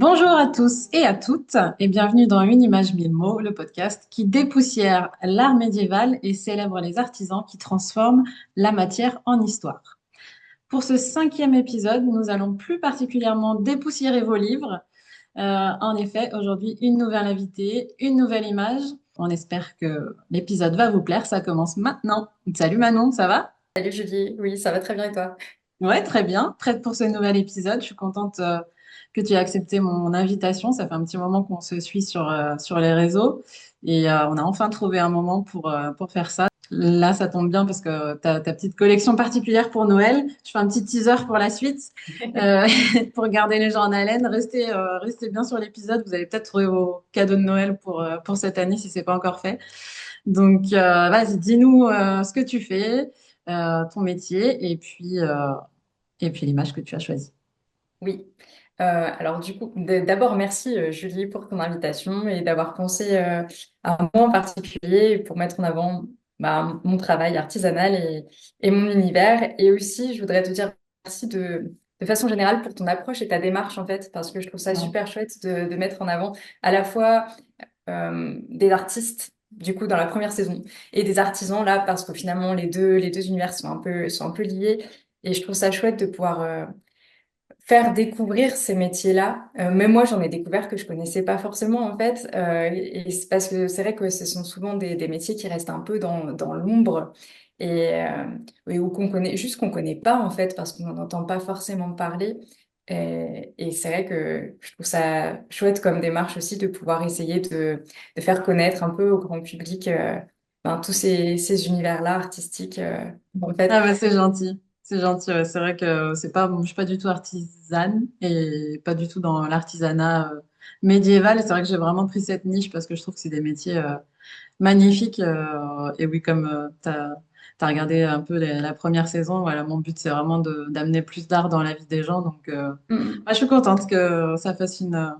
Bonjour à tous et à toutes et bienvenue dans Une image mille mots, le podcast qui dépoussière l'art médiéval et célèbre les artisans qui transforment la matière en histoire. Pour ce cinquième épisode, nous allons plus particulièrement dépoussiérer vos livres. En effet, aujourd'hui, une nouvelle invitée, une nouvelle image. On espère que l'épisode va vous plaire. Ça commence maintenant. Salut Manon, ça va? Salut Julie, oui, ça va très bien et toi? Ouais, très bien. Prête pour ce nouvel épisode. Je suis contente que tu aies accepté mon invitation. Ça fait un petit moment qu'on se suit sur les réseaux et on a enfin trouvé un moment pour faire ça. Là, ça tombe bien parce que tu as ta petite collection particulière pour Noël. Je fais un petit teaser pour la suite. Euh, pour garder les gens en haleine. Restez bien sur l'épisode. Vous allez peut-être trouver vos cadeaux de Noël pour cette année si c'est pas encore fait. Donc, vas-y, dis-nous ce que tu fais, ton métier et puis l'image que tu as choisie. Oui. Alors du coup, d'abord merci Julie pour ton invitation et d'avoir pensé à un moment en particulier pour mettre en avant mon travail artisanal et mon univers. Et aussi, je voudrais te dire merci de façon générale pour ton approche et ta démarche en fait, parce que je trouve ça Ouais. super chouette de mettre en avant à la fois des artistes. Du coup, dans la première saison, et des artisans là, parce que finalement les deux univers sont un peu liés, et je trouve ça chouette de pouvoir faire découvrir ces métiers-là. Même moi, j'en ai découvert que je connaissais pas forcément en fait. Et c'est parce que c'est vrai que ce sont souvent des métiers qui restent un peu dans l'ombre et ou qu'on connaît pas en fait parce qu'on n'en entend pas forcément parler. Et c'est vrai que je trouve ça chouette comme démarche aussi de pouvoir essayer de faire connaître un peu au grand public tous ces univers-là artistiques. En Ah fait, bah c'est gentil. C'est gentil, ouais. C'est vrai que c'est pas, je suis pas du tout artisane et pas du tout dans l'artisanat médiéval. Et c'est vrai que j'ai vraiment pris cette niche parce que je trouve que c'est des métiers magnifiques. Et oui, comme tu as regardé un peu la première saison, voilà, mon but c'est vraiment d'amener plus d'art dans la vie des gens. Donc, mm. je suis contente que ça fasse une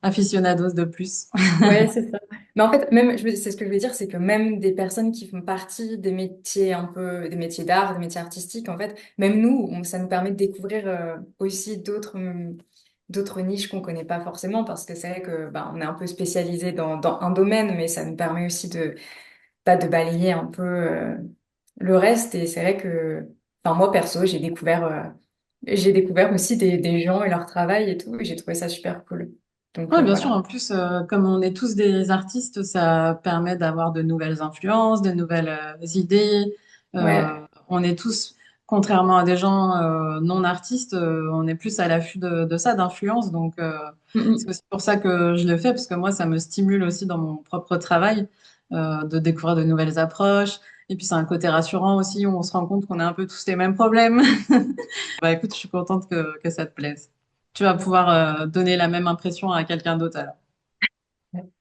aficionados de plus. Ouais, c'est ça. Mais en fait, même, c'est ce que je veux dire, c'est que même des personnes qui font partie des métiers un peu, des métiers d'art, des métiers artistiques, en fait, même nous, ça nous permet de découvrir aussi d'autres niches qu'on connaît pas forcément, parce que c'est vrai que on est un peu spécialisé dans un domaine, mais ça nous permet aussi de balayer un peu le reste. Et c'est vrai que, enfin, moi perso, j'ai découvert aussi des gens et leur travail et tout, et j'ai trouvé ça super cool. Donc Oui, bien sûr. voilà. En plus, comme on est tous des artistes, ça permet d'avoir de nouvelles influences, de nouvelles idées. Ouais. On est tous, contrairement à des gens non artistes, on est plus à l'affût de ça, d'influence. Donc, c'est Mm, aussi pour ça que je le fais, parce que moi, ça me stimule aussi dans mon propre travail de découvrir de nouvelles approches. Et puis, c'est un côté rassurant aussi, où on se rend compte qu'on a un peu tous les mêmes problèmes. Bah, écoute, je suis contente que ça te plaise. Tu vas pouvoir donner la même impression à quelqu'un d'autre alors.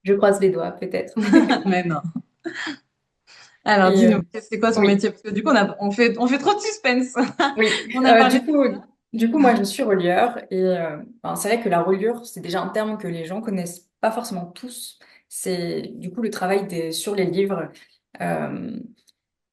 Je croise les doigts, peut-être. Mais non. Alors, Et dis-nous, c'est quoi ton oui, métier? Parce que du coup, on fait trop de suspense. oui. On a parlé Du de... coup, moi, je suis relieur et c'est vrai que la reliure, c'est déjà un terme que les gens connaissent pas forcément tous. C'est du coup le travail sur les livres. Euh,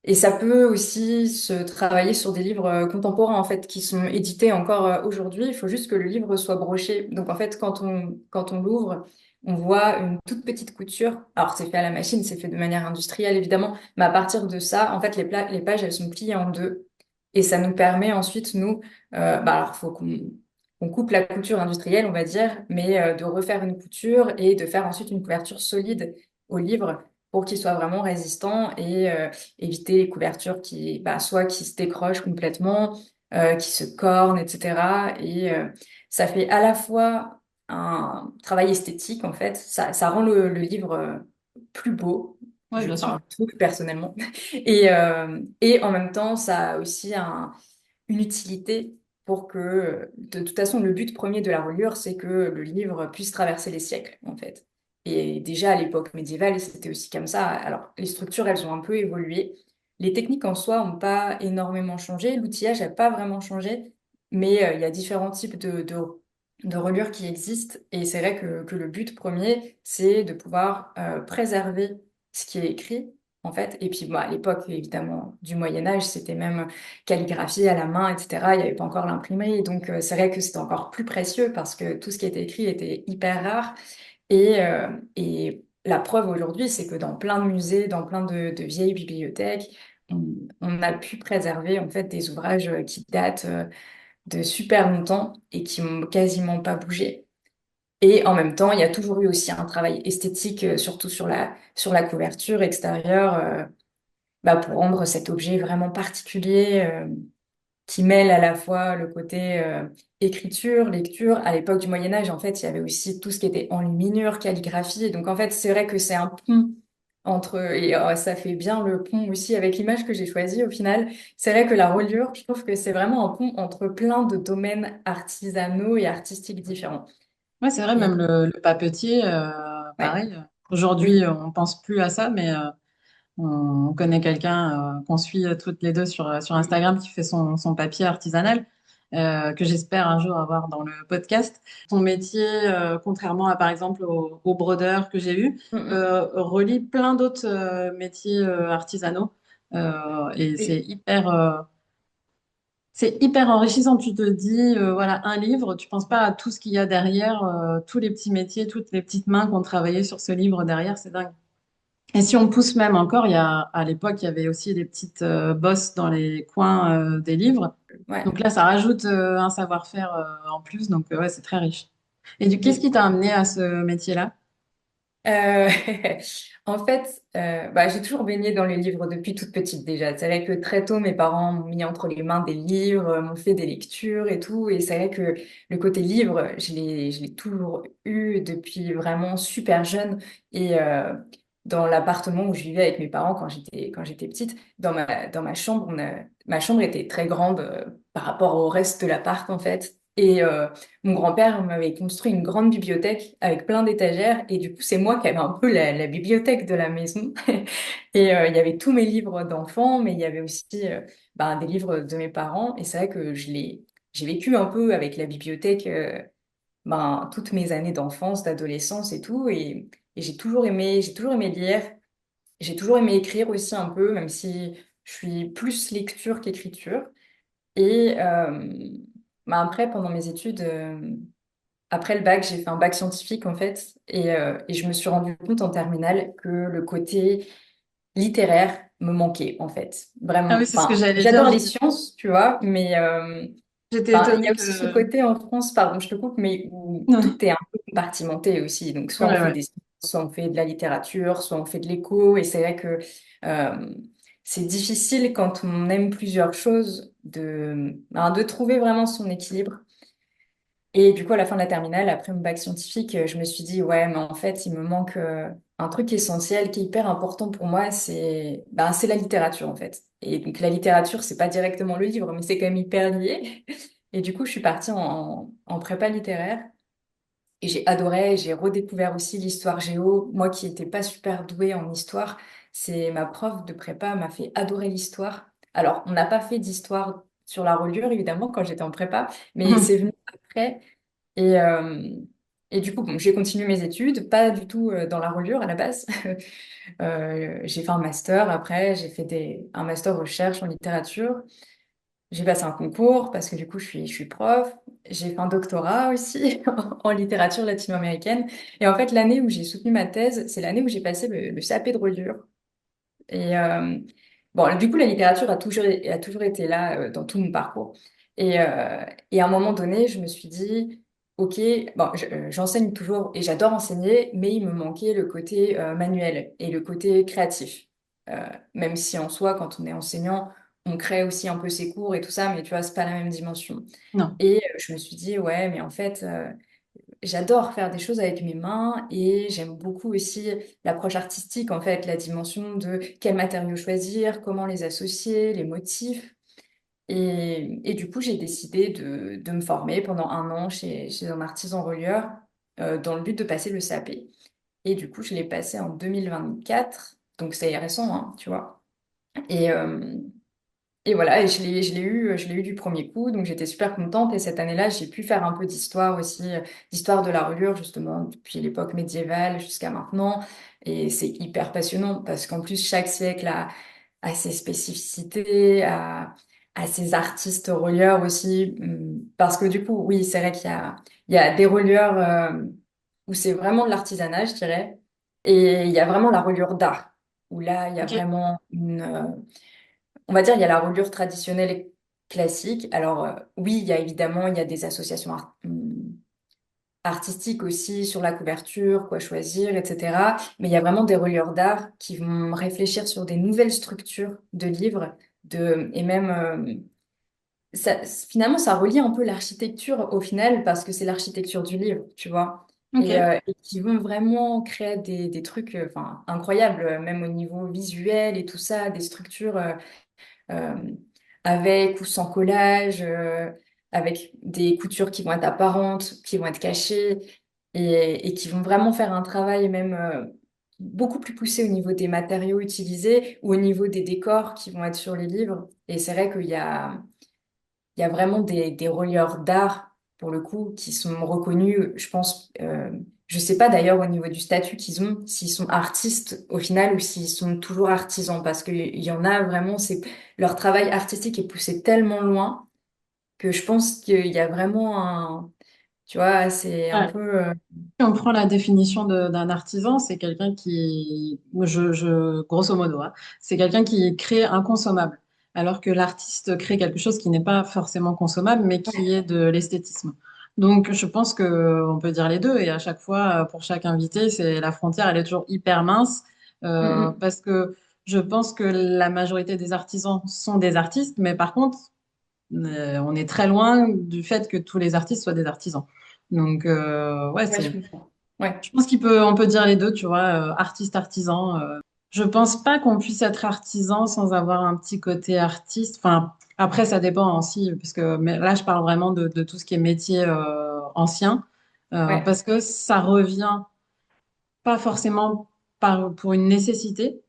et ça peut aussi se travailler sur des livres contemporains en fait qui sont édités encore aujourd'hui. Il faut juste que le livre soit broché. Donc en fait, quand on l'ouvre, on voit une toute petite couture. Alors c'est fait à la machine, c'est fait de manière industrielle évidemment, mais à partir de ça, en fait, les pages elles sont pliées en deux et ça nous permet ensuite nous, alors faut qu'on coupe la couture industrielle, on va dire, mais de refaire une couture et de faire ensuite une couverture solide au livre pour qu'il soit vraiment résistant et éviter les couvertures soit qui se décrochent complètement, qui se cornent, etc. Et ça fait à la fois un travail esthétique, en fait, ça rend le livre plus beau, Oui, bien sûr. je trouve personnellement. Et en même temps, ça a aussi une utilité pour que, de toute façon, le but premier de la reliure, c'est que le livre puisse traverser les siècles, en fait. Et déjà à l'époque médiévale, c'était aussi comme ça. Alors, les structures, elles ont un peu évolué. Les techniques en soi n'ont pas énormément changé. L'outillage n'a pas vraiment changé. Mais il y a différents types de reliures qui existent. Et c'est vrai que le but premier, c'est de pouvoir préserver ce qui est écrit en fait. Et puis, à l'époque, évidemment, du Moyen Âge, c'était même calligraphie à la main, etc. Il n'y avait pas encore l'imprimerie. Donc, c'est vrai que c'était encore plus précieux parce que tout ce qui était écrit était hyper rare. Et la preuve aujourd'hui, c'est que dans plein de musées, dans plein de vieilles bibliothèques, on, on a pu préserver en fait des ouvrages qui datent de super longtemps et qui n'ont quasiment pas bougé. Et en même temps, il y a toujours eu aussi un travail esthétique, surtout sur la couverture extérieure, pour rendre cet objet vraiment particulier, qui mêle à la fois le côté écriture, lecture. À l'époque du Moyen Âge, en fait, il y avait aussi tout ce qui était enluminure, calligraphie. Et donc, en fait, c'est vrai que c'est un pont et ça fait bien le pont aussi avec l'image que j'ai choisie au final. C'est vrai que la reliure, je trouve que c'est vraiment un pont entre plein de domaines artisanaux et artistiques différents. Ouais, c'est vrai, Et même le papetier, ouais, pareil. Aujourd'hui, oui. on pense plus à ça, mais on connaît quelqu'un qu'on suit toutes les deux sur Instagram qui fait son papier artisanal, que j'espère un jour avoir dans le podcast. Ton métier, contrairement à par exemple au brodeur que j'ai eu, Mm, mm. relie plein d'autres métiers artisanaux. Et Oui. c'est hyper enrichissant. Tu te dis, voilà, un livre, tu penses pas à tout ce qu'il y a derrière, tous les petits métiers, toutes les petites mains qui ont travaillé sur ce livre derrière, c'est dingue. Et si on pousse même encore, à l'époque, il y avait aussi des petites bosses dans les coins des livres. Ouais. Donc là, ça rajoute un savoir-faire en plus. Donc ouais, c'est très riche. Et qu'est-ce qui Oui. t'a amené à ce métier-là? Euh, En fait, j'ai toujours baigné dans les livres depuis toute petite déjà. C'est vrai que très tôt, mes parents m'ont mis entre les mains des livres, m'ont fait des lectures et tout. Et c'est vrai que le côté livre, je l'ai toujours eu depuis vraiment super jeune. Et dans l'appartement où je vivais avec mes parents quand j'étais petite, dans ma chambre, ma chambre était très grande par rapport au reste de l'appart en fait. Et mon grand-père m'avait construit une grande bibliothèque avec plein d'étagères et du coup c'est moi qui avais un peu la bibliothèque de la maison et il y avait tous mes livres d'enfants mais il y avait aussi des livres de mes parents et c'est vrai que j'ai vécu un peu avec la bibliothèque toutes mes années d'enfance, d'adolescence et tout et j'ai toujours aimé lire, j'ai toujours aimé écrire aussi un peu même si je suis plus lecture qu'écriture et après pendant mes études après le bac, j'ai fait un bac scientifique en fait, et je me suis rendu compte en terminale que le côté littéraire me manquait en fait. Ah Vraiment, oui, c'est ce que j'allais dire. j'adore les sciences, tu vois, mais J'étais il y étonnée a aussi ce que... côté en France, pardon, je te coupe, mais où Ouais, tout est un peu compartimenté aussi. Donc soit on ouais, fait ouais. des sciences, soit on fait de la littérature, soit on fait de l'éco, et c'est vrai que euh, c'est difficile quand on aime plusieurs choses de trouver vraiment son équilibre. Et du coup, à la fin de la terminale, après mon bac scientifique, je me suis dit, ouais, mais en fait, il me manque un truc essentiel qui est hyper important pour moi, c'est la littérature, en fait. Et donc, la littérature, c'est pas directement le livre, mais c'est quand même hyper lié. Et du coup, je suis partie en prépa littéraire et j'ai adoré, j'ai redécouvert aussi l'histoire géo. Moi qui n'étais pas super douée en histoire, c'est ma prof de prépa m'a fait adorer l'histoire. Alors, on n'a pas fait d'histoire sur la reliure, évidemment, quand j'étais en prépa, mais c'est venu après. Et, et du coup, bon, j'ai continué mes études, pas du tout dans la reliure à la base. J'ai fait un master après, un master recherche en littérature. J'ai passé un concours parce que du coup, je suis prof. J'ai fait un doctorat aussi en littérature latino-américaine. Et en fait, l'année où j'ai soutenu ma thèse, c'est l'année où j'ai passé le CAP de reliure. Et du coup, la littérature a toujours été là dans tout mon parcours. Et à un moment donné, je me suis dit, OK, j'enseigne toujours et j'adore enseigner, mais il me manquait le côté manuel et le côté créatif. Même si en soi, quand on est enseignant, on crée aussi un peu ses cours et tout ça, mais tu vois, c'est pas la même dimension. Non. Et je me suis dit, ouais, mais en fait, j'adore faire des choses avec mes mains et j'aime beaucoup aussi l'approche artistique, en fait, la dimension de quels matériaux choisir, comment les associer, les motifs. Et du coup, j'ai décidé de me former pendant un an chez un artisan relieur dans le but de passer le CAP. Et du coup, je l'ai passé en 2024, donc c'est récent, hein, tu vois. Et, Et voilà, et je l'ai eu du premier coup, donc j'étais super contente. Et cette année-là, j'ai pu faire un peu d'histoire aussi, d'histoire de la reliure, justement, depuis l'époque médiévale jusqu'à maintenant. Et c'est hyper passionnant parce qu'en plus, chaque siècle a ses spécificités, a ses artistes relieurs aussi. Parce que du coup, oui, c'est vrai il y a des relieurs où c'est vraiment de l'artisanat, je dirais. Et il y a vraiment la reliure d'art, où là, il y a Ok, vraiment on va dire, il y a la reliure traditionnelle et classique. Alors, oui, il y a évidemment, il y a des associations artistiques aussi sur la couverture, quoi choisir, etc. Mais il y a vraiment des relieurs d'art qui vont réfléchir sur des nouvelles structures de livres, et même, finalement, ça relie un peu l'architecture au final, parce que c'est l'architecture du livre, tu vois. ok. Et qui vont vraiment créer des trucs enfin, incroyables, même au niveau visuel et tout ça, des structures euh, avec ou sans collage, avec des coutures qui vont être apparentes, qui vont être cachées, et qui vont vraiment faire un travail même beaucoup plus poussé au niveau des matériaux utilisés ou au niveau des décors qui vont être sur les livres. Et c'est vrai il y a vraiment des relieurs d'art, pour le coup, qui sont reconnus, je pense. Je sais pas d'ailleurs au niveau du statut qu'ils ont, s'ils sont artistes au final ou s'ils sont toujours artisans, parce qu'il y en a vraiment, leur travail artistique est poussé tellement loin que je pense qu'il y a vraiment tu vois, c'est un Ouais. peu, Si on prend la définition d'un artisan, c'est quelqu'un grosso modo, hein, c'est quelqu'un qui crée un consommable, alors que l'artiste crée quelque chose qui n'est pas forcément consommable, mais qui ouais. est de l'esthétisme. Donc, je pense que on peut dire les deux, et à chaque fois, pour chaque invité, c'est la frontière, elle est toujours hyper mince, Mm, parce que je pense que la majorité des artisans sont des artistes, mais par contre, on est très loin du fait que tous les artistes soient des artisans. Donc, ouais, ouais, je comprends. Ouais. je pense on peut dire les deux, tu vois, artiste, artisan. Je pense pas qu'on puisse être artisan sans avoir un petit côté artiste. Enfin, après, ça dépend aussi, parce que mais là, je parle vraiment de tout ce qui est métier ancien, Ouais. parce que ça revient pas forcément pour une nécessité,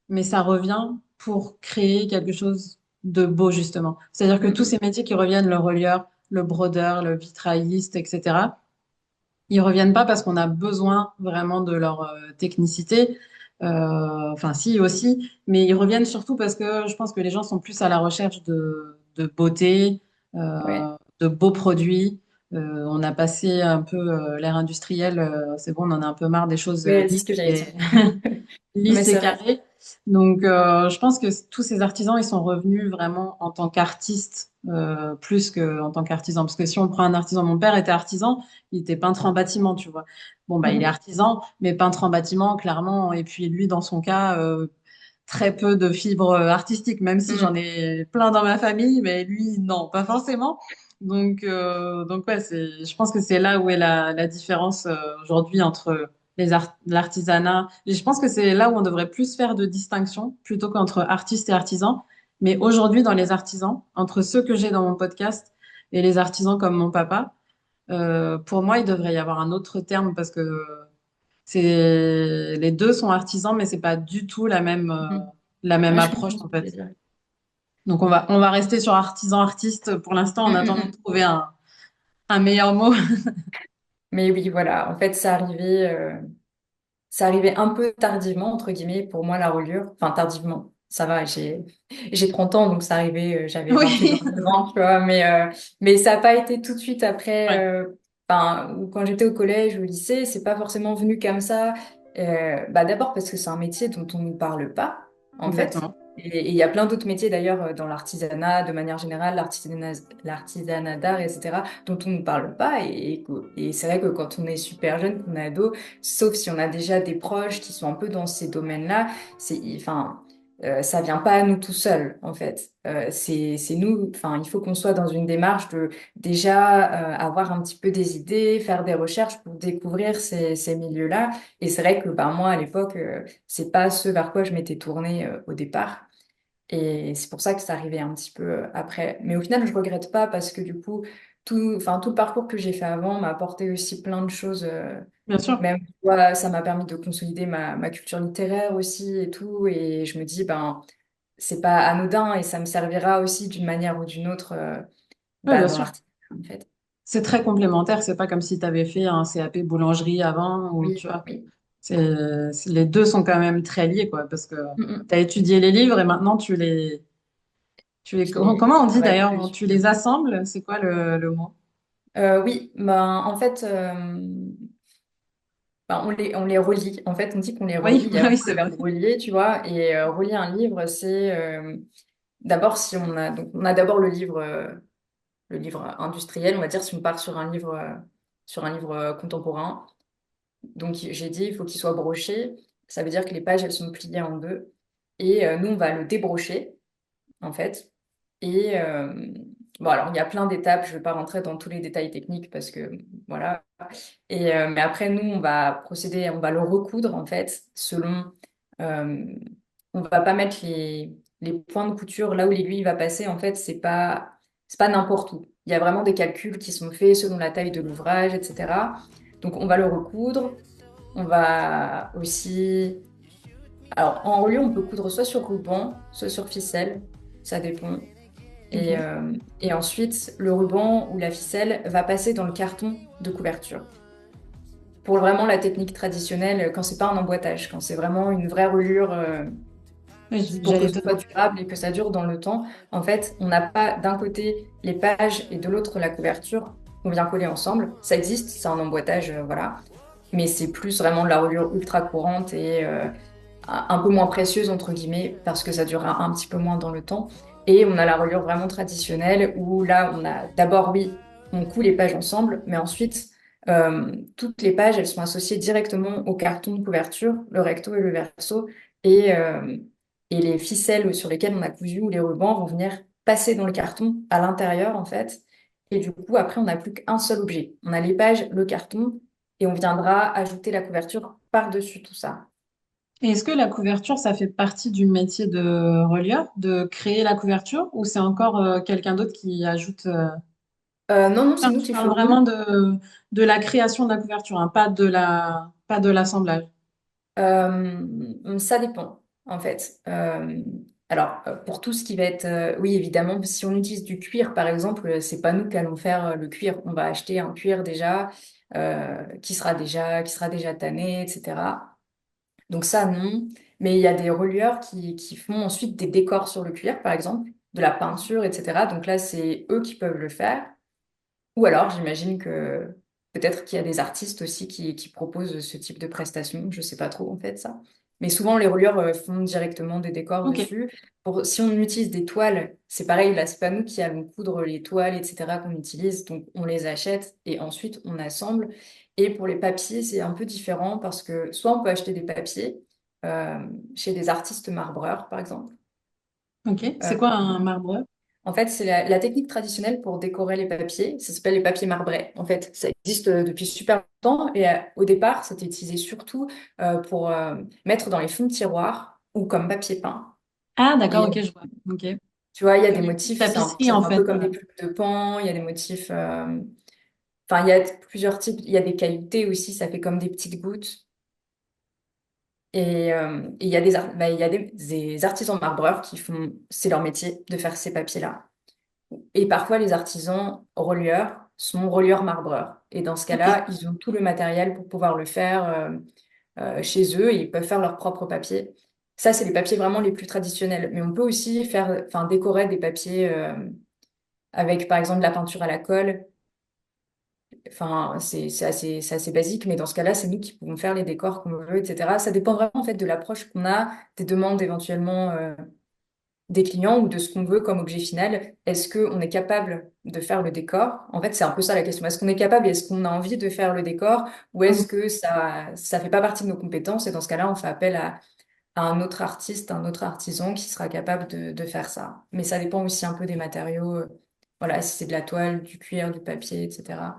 mais ça revient pour créer quelque chose de beau, justement. C'est-à-dire que tous Mm, ces métiers qui reviennent, le relieur, le brodeur, le vitrailliste, etc., ils reviennent pas parce qu'on a besoin vraiment de leur technicité. Enfin, si aussi, mais ils reviennent surtout parce que je pense que les gens sont plus à la recherche de beauté, ouais. de beaux produits. On a passé un peu l'ère industrielle, c'est bon, on en a un peu marre des choses Ouais, c'est ce lisses que j'allais et dire. Mais lisse et c'est vrai. carré. Donc, je pense que tous ces artisans, ils sont revenus vraiment en tant qu'artistes plus qu'en tant qu'artisans. Parce que si on prend un artisan, mon père était artisan, il était peintre en bâtiment, tu vois. Bon, bah, il est Mm, artisan, mais peintre en bâtiment, clairement. Et puis lui, dans son cas, très peu de fibres artistiques, même si j'en mm. ai plein dans ma famille, mais lui, non, pas forcément. Donc ouais, je pense que c'est là où est la différence aujourd'hui entre l'artisanat. Et je pense que c'est là où on devrait plus faire de distinction plutôt qu'entre artistes et artisans. Mais aujourd'hui, dans les artisans, entre ceux que j'ai dans mon podcast et les artisans comme mon papa, pour moi, il devrait y avoir un autre terme parce que les deux sont artisans, mais c'est pas du tout Mm. la même Ouais, je comprends approche ce en que tu veux fait. dire. Donc on va rester sur artisan artiste pour l'instant Mm, en mm, attendant de mm. trouver un meilleur mot. Mais oui, voilà. En fait, ça arrivait un peu tardivement, entre guillemets, pour moi, la reliure. Enfin, tardivement. Ça va, j'ai 30 ans, donc ça arrivait, j'avais 28, Oui. 29 ans, tu vois. Mais ça n'a pas été tout de suite après, Ouais, enfin, ou quand j'étais au collège ou au lycée, c'est pas forcément venu comme ça. Bah, d'abord parce que c'est un métier dont on ne parle pas, en fait. exactement. Et il y a plein d'autres métiers d'ailleurs dans l'artisanat, de manière générale, l'artisanat d'art, etc., dont on ne parle pas. Et c'est vrai que quand on est super jeune, qu'on est ado, sauf si on a déjà des proches qui sont un peu dans ces domaines-là, enfin, ça vient pas à nous tout seuls, en fait. C'est nous, enfin, il faut qu'on soit dans une démarche de déjà avoir un petit peu des idées, faire des recherches pour découvrir ces milieux-là. Et c'est vrai que bah, moi, à l'époque, c'est pas ce vers quoi je m'étais tournée au départ. Et c'est pour ça que ça arrivait un petit peu après. Mais au final, je regrette pas parce que du coup, enfin, tout le parcours que j'ai fait avant m'a apporté aussi plein de choses. Bien sûr. Même, voilà, ça m'a permis de consolider ma culture littéraire aussi et tout. Et je me dis, ben, c'est pas anodin et ça me servira aussi d'une manière ou d'une autre Oui, bien dans sûr. l'article, en fait. C'est très complémentaire. C'est pas comme si tu avais fait un CAP boulangerie avant ou tu Oui, vois. oui. Les deux sont quand même très liés, quoi, parce que Mm, tu mm. as étudié les livres et maintenant comment on Je dit travaille d'ailleurs? dessus. Tu les assembles? C'est quoi le mot? Oui, ben, en fait, ben, on les relie. En fait, on dit qu'on les relie. Oui, Il y a oui, vraiment le c'est vrai. verbe relier, tu vois. Et relier un livre, c'est d'abord si on a donc on a d'abord le livre industriel, on va dire si on part sur un livre contemporain. Donc j'ai dit il faut qu'il soit broché. Ça veut dire que les pages elles sont pliées en deux. Et nous on va le débrocher en fait. Et bon, alors, il y a plein d'étapes. Je ne vais pas rentrer dans tous les détails techniques parce que, voilà. Et, mais après, nous, on va procéder, on va le recoudre, en fait, selon. euh, on va pas mettre les points de couture là où l'aiguille va passer. En fait, c'est pas n'importe où. Il y a vraiment des calculs qui sont faits selon la taille de l'ouvrage, etc. Donc, on va le recoudre. On va aussi. Alors, en reliure, on peut coudre soit sur ruban, soit sur ficelle. Ça dépend. Ok. Et ensuite, le ruban ou la ficelle va passer dans le carton de couverture. Pour vraiment la technique traditionnelle, quand c'est pas un emboîtage, quand c'est vraiment une vraie reliure Oui, pour que j'allais ce te soit demander. durable et que ça dure dans le temps, en fait, on n'a pas d'un côté les pages et de l'autre la couverture qu'on vient coller ensemble. Ça existe, c'est un emboîtage, voilà. Mais c'est plus vraiment de la reliure ultra courante et un peu moins précieuse, entre guillemets, parce que ça durera un petit peu moins dans le temps. Et on a la reliure vraiment traditionnelle où là, on a d'abord, oui, on coud les pages ensemble, mais ensuite, toutes les pages, elles sont associées directement au carton de couverture, le recto et le verso, et, euh, et les ficelles sur lesquelles on a cousu ou les rubans vont venir passer dans le carton à l'intérieur, en fait. Et du coup, après, on n'a plus qu'un seul objet. On a les pages, le carton, et on viendra ajouter la couverture par-dessus tout ça. Et est-ce que la couverture, ça fait partie du métier de relieur, de créer la couverture, ou c'est encore quelqu'un d'autre qui ajoute Non, non, c'est nous Je qui parle vraiment faisons. de la création de la couverture, hein, pas de l'assemblage. Ça dépend, en fait. Alors, pour tout ce qui va être, oui, évidemment, si on utilise du cuir, par exemple, c'est pas nous qui allons faire le cuir. On va acheter un cuir déjà qui sera déjà tanné, etc. Donc ça, non. Mais il y a des relieurs qui font ensuite des décors sur le cuir, par exemple, de la peinture, etc. Donc là, c'est eux qui peuvent le faire. Ou alors, j'imagine que peut-être qu'il y a des artistes aussi qui proposent ce type de prestation. Je sais pas trop, en fait, ça. Mais souvent, les relieurs font directement des décors Ok. dessus. Si on utilise des toiles, c'est pareil, là, c'est pas nous qui allons coudre les toiles, etc., qu'on utilise. Donc, on les achète et ensuite, on assemble. Et pour les papiers, c'est un peu différent parce que soit on peut acheter des papiers euh, chez des artistes marbreurs, par exemple. Ok. Euh, C'est quoi un marbreur? en fait, c'est la technique traditionnelle pour décorer les papiers. Ça s'appelle les papiers marbrés. En fait, ça existe depuis super longtemps et au départ, c'était utilisé surtout pour mettre dans les fonds de tiroir ou comme papier peint. Ah, d'accord, Et ok, je vois. Ok. tu vois, il y a des Comme une petite motifs, tapisserie, ça fait en un peu fait. comme des plumes de pan, il y a des motifs. Enfin, il y a plusieurs types. Il y a des cailletés aussi, ça fait comme des petites gouttes. Et il y a il y a des artisans marbreurs qui font, c'est leur métier de faire ces papiers-là. Et parfois, les artisans relieurs sont relieurs marbreurs. Et dans ce Ok. cas-là, ils ont tout le matériel pour pouvoir le faire chez eux et ils peuvent faire leur propre papier. Ça, c'est les papiers vraiment les plus traditionnels. Mais on peut aussi faire, enfin, décorer des papiers avec, par exemple, de la peinture à la colle. Enfin, c'est assez basique, mais dans ce cas-là, c'est nous qui pouvons faire les décors qu'on veut, etc. Ça dépend vraiment, en fait, de l'approche qu'on a, des demandes éventuellement des clients ou de ce qu'on veut comme objet final. Est-ce qu'on est capable de faire le décor? En fait, c'est un peu ça la question. Est-ce qu'on est capable et est-ce qu'on a envie de faire le décor ou est-ce Mhm. que ça fait pas partie de nos compétences et dans ce cas-là, on fait appel à un autre artiste, un autre artisan qui sera capable de faire ça. Mais ça dépend aussi un peu des matériaux. Voilà, si c'est de la toile, du cuir, du papier, etc.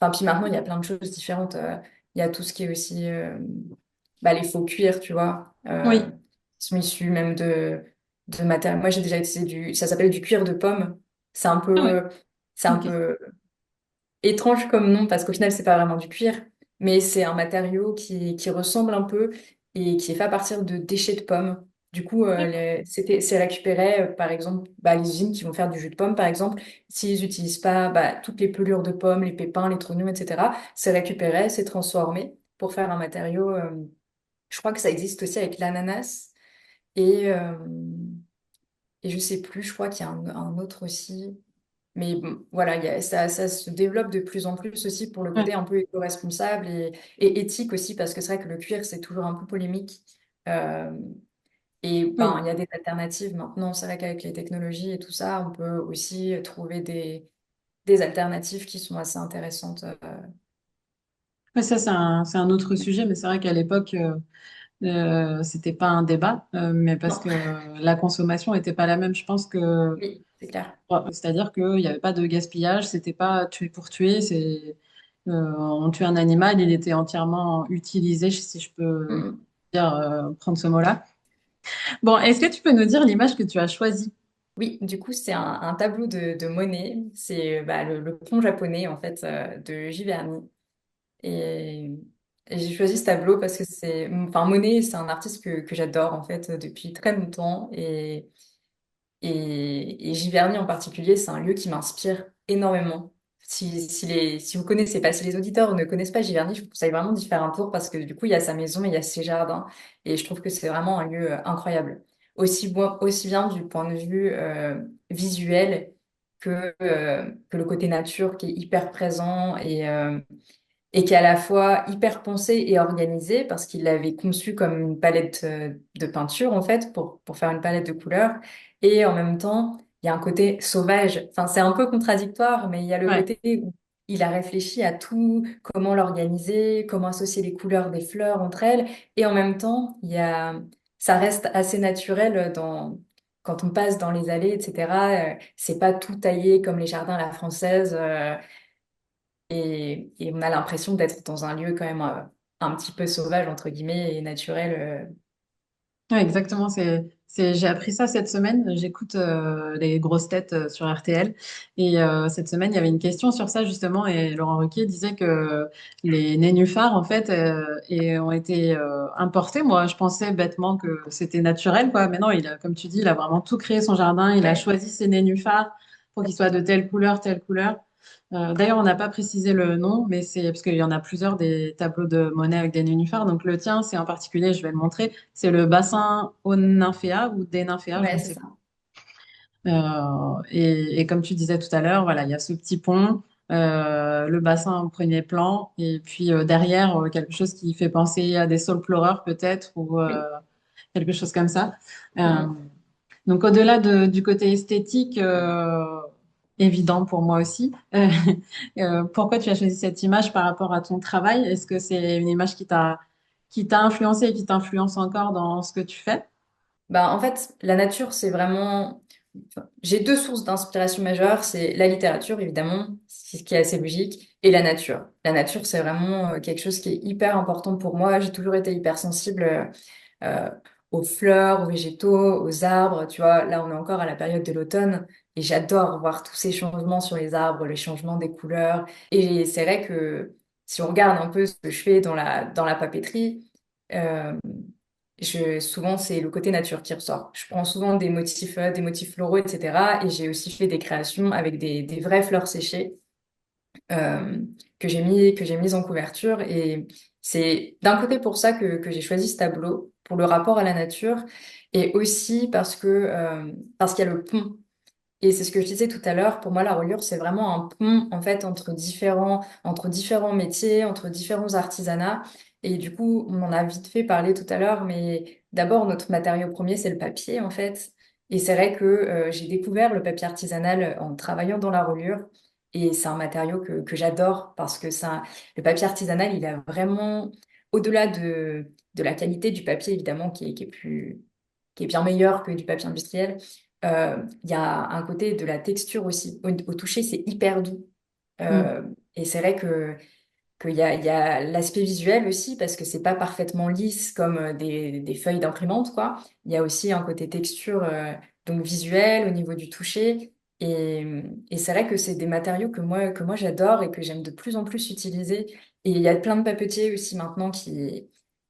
Enfin, puis maintenant, il y a plein de choses différentes. Il y a tout ce qui est aussi bah, les faux cuirs, tu vois, Oui. qui sont issus même de matériaux. Moi, j'ai déjà utilisé ça s'appelle du cuir de pomme. C'est un Ah ouais. peu, c'est un Ok. peu étrange comme nom parce qu'au final, c'est pas vraiment du cuir, mais c'est un matériau qui ressemble un peu et qui est fait à partir de déchets de pommes. Du coup, c'est récupérer, par exemple, bah, les usines qui vont faire du jus de pomme, par exemple, s'ils n'utilisent pas bah, toutes les pelures de pommes, les pépins, les trognons, etc., c'est récupéré, c'est transformé pour faire un matériau. Je crois que ça existe aussi avec l'ananas et, euh, et je sais plus, je crois qu'il y a un autre aussi. Mais bon, voilà, ça se développe de plus en plus aussi pour le Ouais. côté un peu éco-responsable et éthique aussi, parce que c'est vrai que le cuir, c'est toujours un peu polémique. Euh, et ben, Oui. il y a des alternatives maintenant. C'est vrai qu'avec les technologies et tout ça, on peut aussi trouver des alternatives qui sont assez intéressantes. Ouais, ça, c'est un autre sujet, mais c'est vrai qu'à l'époque, c'était pas un débat, mais parce Non, que la consommation était pas la même. Je pense que, oui, c'est clair. c'est-à-dire qu'il n'y avait pas de gaspillage, c'était pas tuer pour tuer, on tue un animal, il était entièrement utilisé, si je Mm, peux mm. dire, prendre ce mot-là. Bon, est-ce que tu peux nous dire l'image que tu as choisie? Oui, du coup, c'est un tableau de Monet. C'est bah, le pont japonais, en fait, de Giverny. Et, et j'ai choisi ce tableau parce que enfin, Monet, c'est un artiste que j'adore, en fait, depuis très longtemps. Et Giverny en particulier, c'est un lieu qui m'inspire énormément. Si vous connaissez pas, si les auditeurs ne connaissent pas Giverny, je vous conseille vraiment d'y faire un tour parce que du coup, il y a sa maison et il y a ses jardins. Et je trouve que c'est vraiment un lieu incroyable. Aussi bien du point de vue visuel que le côté nature qui est hyper présent et qui est à la fois hyper pensé et organisé parce qu'il l'avait conçu comme une palette de peinture en fait pour faire une palette de couleurs et en même temps il y a un côté sauvage, enfin c'est un peu contradictoire mais il y a le Ouais, côté où il a réfléchi à tout, comment l'organiser, comment associer les couleurs des fleurs entre elles et en même temps ça reste assez naturel dans quand on passe dans les allées, etc. C'est pas tout taillé comme les jardins à la française. Et on a l'impression d'être dans un lieu quand même un petit peu sauvage, entre guillemets, et naturel. ouais, exactement. J'ai appris ça cette semaine. J'écoute les grosses têtes sur RTL. Et cette semaine, il y avait une question sur ça justement. Et Laurent Ruquier disait que les nénuphars, en fait, ont été importés. Moi, je pensais bêtement que c'était naturel, quoi. Mais non, comme tu dis, il a vraiment tout créé son jardin. Il a Ouais, choisi ses nénuphars pour qu'ils soient de telle couleur, telle couleur. D'ailleurs, on n'a pas précisé le nom, mais c'est parce qu'il y en a plusieurs des tableaux de Monet avec des nénuphars. Donc le tien, c'est en particulier, je vais le montrer, c'est le bassin aux nymphéas ou des nymphéas, je ouais, ne c'est sais ça. plus. Et comme tu disais tout à l'heure, voilà, il y a ce petit pont, le bassin au premier plan, et puis derrière, quelque chose qui fait penser à des saule-pleureurs peut-être, ou Oui. quelque chose comme ça. Euh, Mm. donc au-delà du côté esthétique, évident pour moi aussi, pourquoi tu as choisi cette image par rapport à ton travail? Est-ce que c'est une image qui t'a influencé et qui t'influence encore dans ce que tu fais? Bah, en fait, la nature, c'est vraiment... enfin, j'ai deux sources d'inspiration majeures. C'est la littérature, évidemment, ce qui est assez logique, et la nature. La nature, c'est vraiment quelque chose qui est hyper important pour moi. J'ai toujours été hypersensible euh, aux fleurs, aux végétaux, aux arbres. Tu vois, là, on est encore à la période de l'automne et j'adore voir tous ces changements sur les arbres, les changements des couleurs. Et c'est vrai que si on regarde un peu ce que je fais dans la papeterie, euh, souvent, c'est le côté nature qui ressort. Je prends souvent des motifs floraux, etc. Et j'ai aussi fait des créations avec des vraies fleurs séchées euh, que j'ai mis en couverture. Et c'est d'un côté pour ça que j'ai choisi ce tableau, pour le rapport à la nature, et aussi parce qu'il y a le pont. Et c'est ce que je disais tout à l'heure, pour moi, la reliure, c'est vraiment un pont, en fait, entre différents métiers, entre différents artisanats. Et du coup, on en a vite fait parler tout à l'heure, mais d'abord, notre matériau premier, c'est le papier, en fait. Et c'est vrai que j'ai découvert le papier artisanal en travaillant dans la reliure. Et c'est un matériau que j'adore parce que le papier artisanal, il a vraiment, au-delà de la qualité du papier, évidemment, qui est bien meilleur que du papier industriel, il y a un côté de la texture aussi. Au toucher, c'est hyper doux. Mm. Euh, et c'est vrai qu'il y a l'aspect visuel aussi, parce que c'est pas parfaitement lisse comme des feuilles d'imprimante, quoi. Il y a aussi un côté texture, donc visuel au niveau du toucher. Et, et c'est vrai que c'est des matériaux que moi j'adore et que j'aime de plus en plus utiliser. Et il y a plein de papetiers aussi maintenant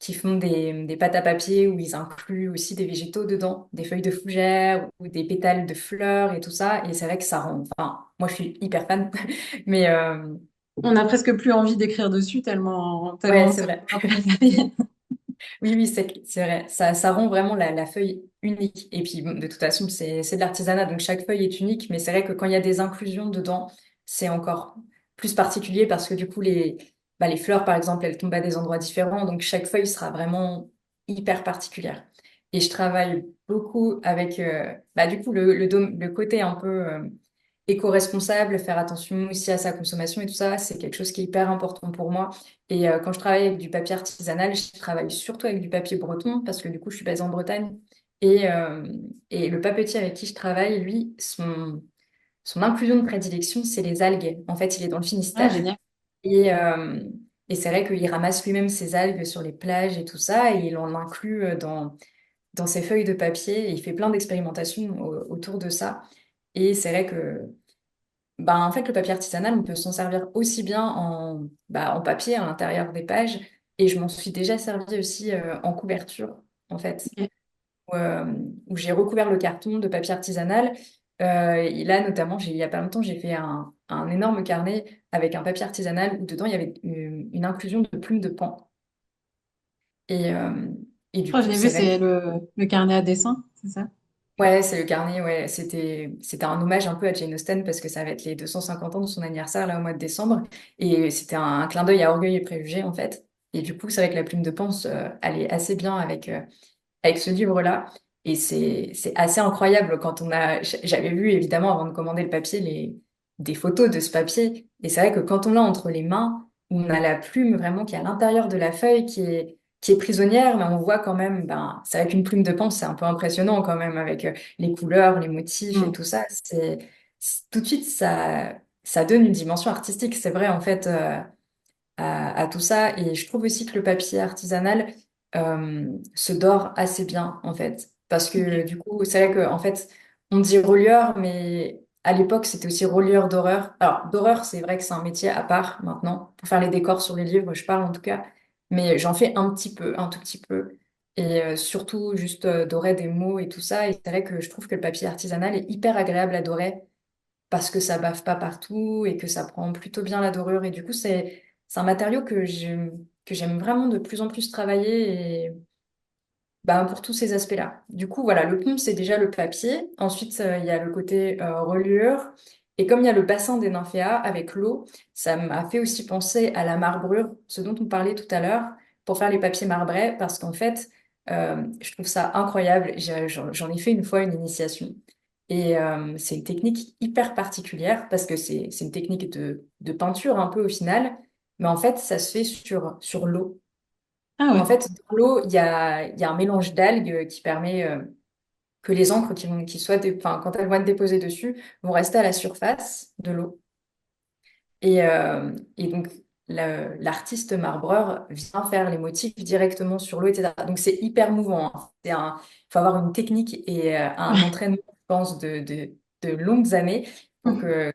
qui font des pâtes à papier où ils incluent aussi des végétaux dedans, des feuilles de fougère ou des pétales de fleurs et tout ça. Et c'est vrai que ça rend, enfin, moi je suis hyper fan, mais On a presque plus envie d'écrire dessus tellement, ouais, tellement c'est c'est vrai. apprécié. Oui, oui, c'est vrai. Ça rend vraiment la feuille unique. Et puis, bon, de toute façon, c'est de l'artisanat, donc chaque feuille est unique. Mais c'est vrai que quand il y a des inclusions dedans, c'est encore plus particulier parce que du coup, les fleurs, par exemple, elles tombent à des endroits différents. Donc, chaque feuille sera vraiment hyper particulière. Et je travaille beaucoup avec, du coup, le côté un peu éco-responsable, faire attention aussi à sa consommation et tout ça, c'est quelque chose qui est hyper important pour moi. Et quand je travaille avec du papier artisanal, je travaille surtout avec du papier breton parce que du coup, je suis basée en Bretagne. Et, euh, et le papetier avec qui je travaille, lui, son inclusion de prédilection, c'est les algues. En fait, il est dans le Ah, Finistère. génial. Et, euh, et c'est vrai qu'il ramasse lui-même ses algues sur les plages et tout ça, et il en inclut dans ses feuilles de papier. Et il fait plein d'expérimentations autour de ça. Et c'est vrai que en fait, le papier artisanal, on peut s'en servir aussi bien en papier à l'intérieur des pages. Et je m'en suis déjà servi aussi en couverture, en fait, Ok. où, euh, où j'ai recouvert le carton de papier artisanal. Et là, notamment, il y a pas longtemps, j'ai fait un énorme carnet avec un papier artisanal où dedans, il y avait une inclusion de plumes de paon. Et, euh, et Je du crois que je coup, l'ai vu, c'est vrai. c'est le carnet à dessin, c'est ça? Ouais, c'est le carnet, ouais. C'était un hommage un peu à Jane Austen parce que ça va être les 250 ans de son anniversaire là au mois de décembre. Et c'était un clin d'œil à Orgueil et Préjugés en fait. Et du coup, c'est vrai que la plume de Ponce allait assez bien avec ce livre-là. Et c'est assez incroyable quand j'avais vu évidemment avant de commander le papier des photos de ce papier. Et c'est vrai que quand on l'a entre les mains, on a la plume vraiment qui est à l'intérieur de la feuille, qui est prisonnière, mais on voit quand même, c'est vrai qu'une plume de panse, c'est un peu impressionnant quand même avec les couleurs, les motifs et Hmm. tout ça. Tout de suite, ça donne une dimension artistique, c'est vrai en fait, à tout ça. Et je trouve aussi que le papier artisanal se dore assez bien en fait, parce que Ok. du coup, c'est vrai que en fait, on dit relieur, mais à l'époque, c'était aussi relieur d'horreur. Alors, d'horreur, c'est vrai que c'est un métier à part maintenant, pour faire les décors sur les livres, je parle en tout cas, mais j'en fais un petit peu, un tout petit peu. Et surtout, juste dorer des mots et tout ça. Et c'est vrai que je trouve que le papier artisanal est hyper agréable à dorer parce que ça bave pas partout et que ça prend plutôt bien la dorure. Et du coup, c'est un matériau que j'aime vraiment de plus en plus travailler et pour tous ces aspects-là. Du coup, voilà, le pont, c'est déjà le papier. Ensuite, il y a le côté reliure. Et comme il y a le bassin des nymphéas avec l'eau, ça m'a fait aussi penser à la marbrure, ce dont on parlait tout à l'heure, pour faire les papiers marbrés, parce qu'en fait, je trouve ça incroyable. J'en ai fait une fois une initiation. Et c'est une technique hyper particulière, parce que c'est une technique de peinture un peu au final, mais en fait, ça se fait sur l'eau. Ah En ouais. fait, dans l'eau, il y a un mélange d'algues qui permet que les encres quand elles vont être déposées dessus, vont rester à la surface de l'eau. Et donc, l'artiste marbreur vient faire les motifs directement sur l'eau, etc. Donc, c'est hyper mouvant, hein. Il faut avoir une technique et un entraînement, je pense, de longues années pour que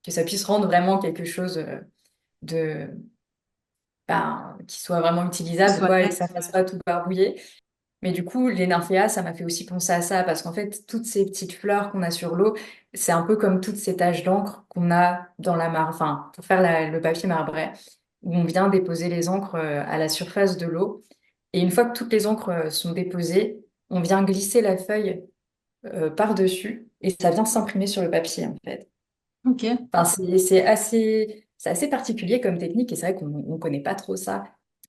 ça puisse rendre vraiment quelque chose de, qui soit vraiment Que ce utilisable, soit quoi, et que net, ça fasse ouais. pas tout barbouiller. Mais du coup, les nymphéas, ça m'a fait aussi penser à ça, parce qu'en fait, toutes ces petites fleurs qu'on a sur l'eau, c'est un peu comme toutes ces taches d'encre qu'on a dans la mare, enfin, pour faire le papier marbré, où on vient déposer les encres à la surface de l'eau. Et une fois que toutes les encres sont déposées, on vient glisser la feuille par-dessus, et ça vient s'imprimer sur le papier, en fait. Ok. Enfin, c'est assez particulier comme technique et c'est vrai qu'on ne connaît pas trop ça.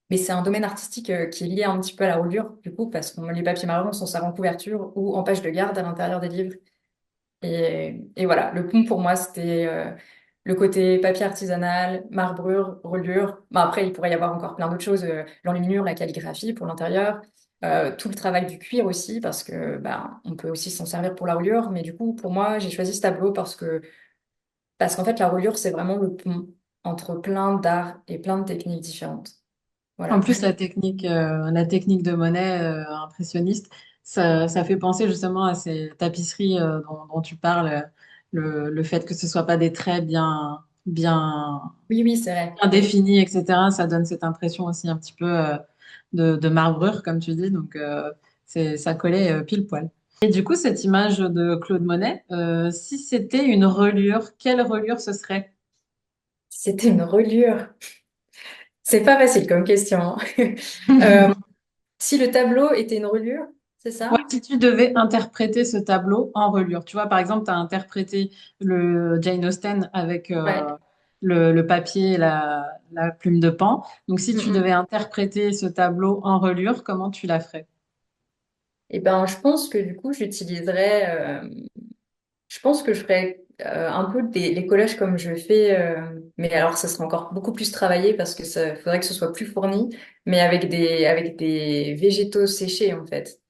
Mais c'est un domaine artistique qui est lié un petit peu à la reliure, du coup, parce que les papiers marrons sont servent en couverture ou en page de garde à l'intérieur des livres. Et voilà, le pont pour moi, c'était le côté papier artisanal, marbrure, reliure. Après, il pourrait y avoir encore plein d'autres choses, l'enluminure, la calligraphie pour l'intérieur, tout le travail du cuir aussi, parce que on peut aussi s'en servir pour la reliure. Mais du coup, pour moi, j'ai choisi ce tableau parce qu'en fait, la reliure, c'est vraiment le pont entre plein d'arts et plein de techniques différentes. En Voilà. plus, la technique de Monet impressionniste, ça fait penser justement à ces tapisseries dont tu parles, le fait que ce soit pas des traits bien Oui, oui, c'est vrai. bien Oui. définis, etc. Ça donne cette impression aussi un petit peu. de marbrure, comme tu dis. Donc, ça collait pile poil. Et du coup, cette image de Claude Monet, si c'était une reliure, quelle reliure ce serait? C'était une reliure. C'est pas facile comme question, hein. Euh, si le tableau était une reliure, c'est Ouais, ça? si tu devais interpréter ce tableau en reliure, tu vois, par exemple, tu as interprété le Jane Austen avec Ouais. le papier et la plume de pan. Donc, si Mm, tu devais mm. interpréter ce tableau en reliure, comment tu la ferais? Eh ben, je pense que du coup, je pense que je ferais un peu les collages comme je fais, mais alors ça serait encore beaucoup plus travaillé parce que ça faudrait que ce soit plus fourni, mais avec des végétaux séchés en fait.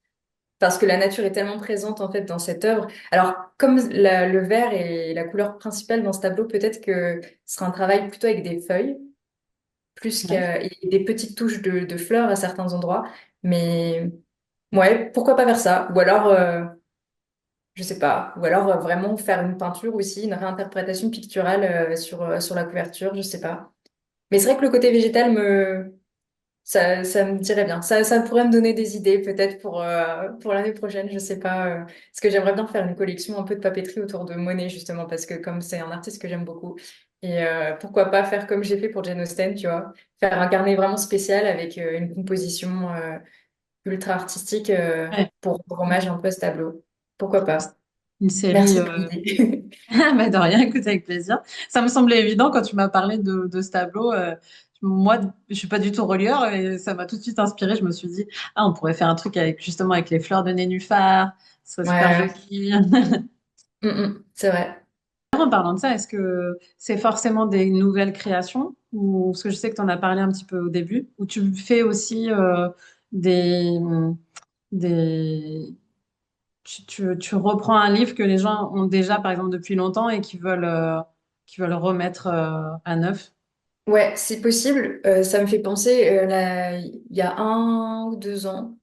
Parce que la nature est tellement présente en fait dans cette œuvre. Alors, comme le vert est la couleur principale dans ce tableau, peut-être que ce sera un travail plutôt avec des feuilles, Ouais. et des petites touches de fleurs à certains endroits. Mais ouais, pourquoi pas faire ça? Ou alors, je sais pas. Ou alors vraiment faire une peinture aussi, une réinterprétation picturale sur la couverture, je sais pas. Mais c'est vrai que le côté végétal ça me dirait bien. Ça pourrait me donner des idées peut-être pour l'année prochaine, je sais pas. Parce que j'aimerais bien faire une collection un peu de papeterie autour de Monet, justement, parce que comme c'est un artiste que j'aime beaucoup. Et pourquoi pas faire comme j'ai fait pour Jane Austen, tu vois. Faire un carnet vraiment spécial avec une composition ultra artistique Ouais. pour rendre hommage un peu à ce tableau. Pourquoi pas? Une série. Merci pour l'idée. Ah, bah, de rien, écoute, avec plaisir. Ça me semblait évident quand tu m'as parlé de ce tableau. Moi, je suis pas du tout relieur et ça m'a tout de suite inspiré. Je me suis dit, ah, on pourrait faire un truc avec justement avec les fleurs de nénuphar. Ce serait Ouais, super ouais. joli. C'est vrai. En parlant de ça, est-ce que c'est forcément des nouvelles créations ou parce que je sais que tu en as parlé un petit peu au début, ou tu fais aussi des, des tu reprends un livre que les gens ont déjà, par exemple, depuis longtemps et qui veulent remettre à neuf. Ouais, c'est possible. Ça me fait penser, il y a 1 ou 2 ans.